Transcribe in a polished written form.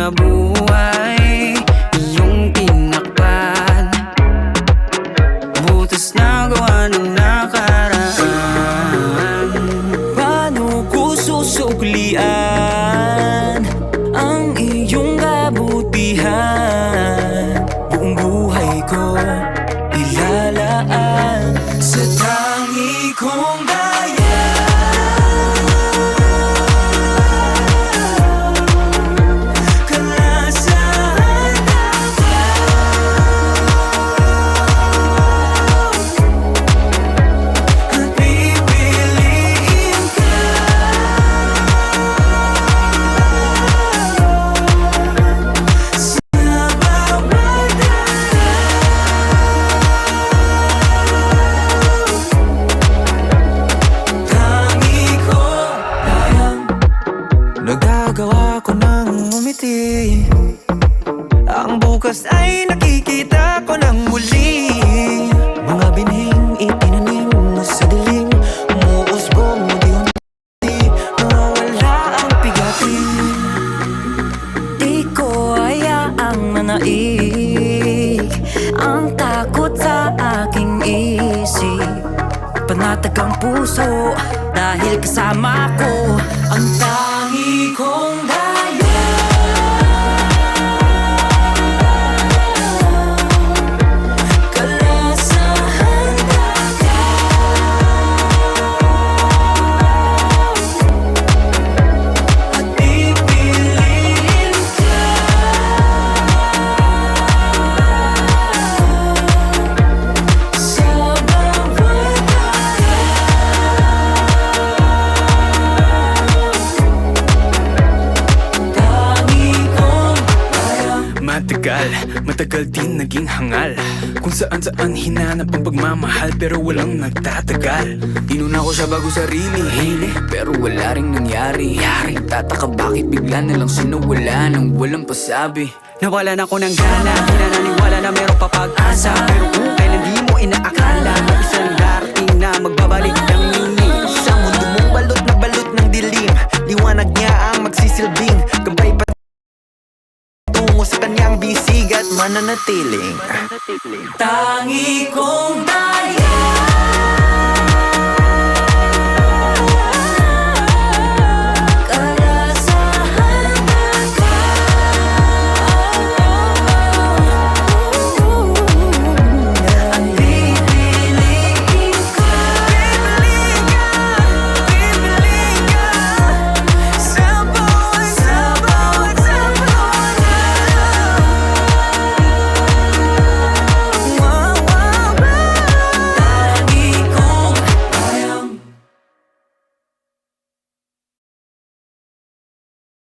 sa buhay, iyong tinakpan. Butas na gawa ng nakaraan. Paano ko susuklian ang iyong kabutihan? Buong buhay ko ilalaan sa tangi kong nagagawa ko nang umiti. Ang bukas ay nakikita ko ng muli. Mga binhing itinanim sa dilim, umuusbong di-unti, nawawala ang pigatin. Di ko hayaang manaig ang takot sa aking isip. Panatag ang puso dahil kasama ko ang tangi kong daya. Kalasahan at pipiliin ka sa bawat matagal din naging hangal, kung saan hinanap ang pagmamahal pero walang nagtatagal. Inuna ko siya bago sarili, pero wala ring nangyari. Tataka bakit bigla nalang sinawala nang walang pasabi. Nawalan ako ng gana, di na naniwala na meron pa pag-asa. Pero kung kailan di mo inaakala, may isang darating na magbabalik ng linis. Sa mundo mong balot na balot ng dilim, liwanag niya ang magsisilbing gabay pa tungo sa kanyang bisig at mananatiling. Tangi kong daya.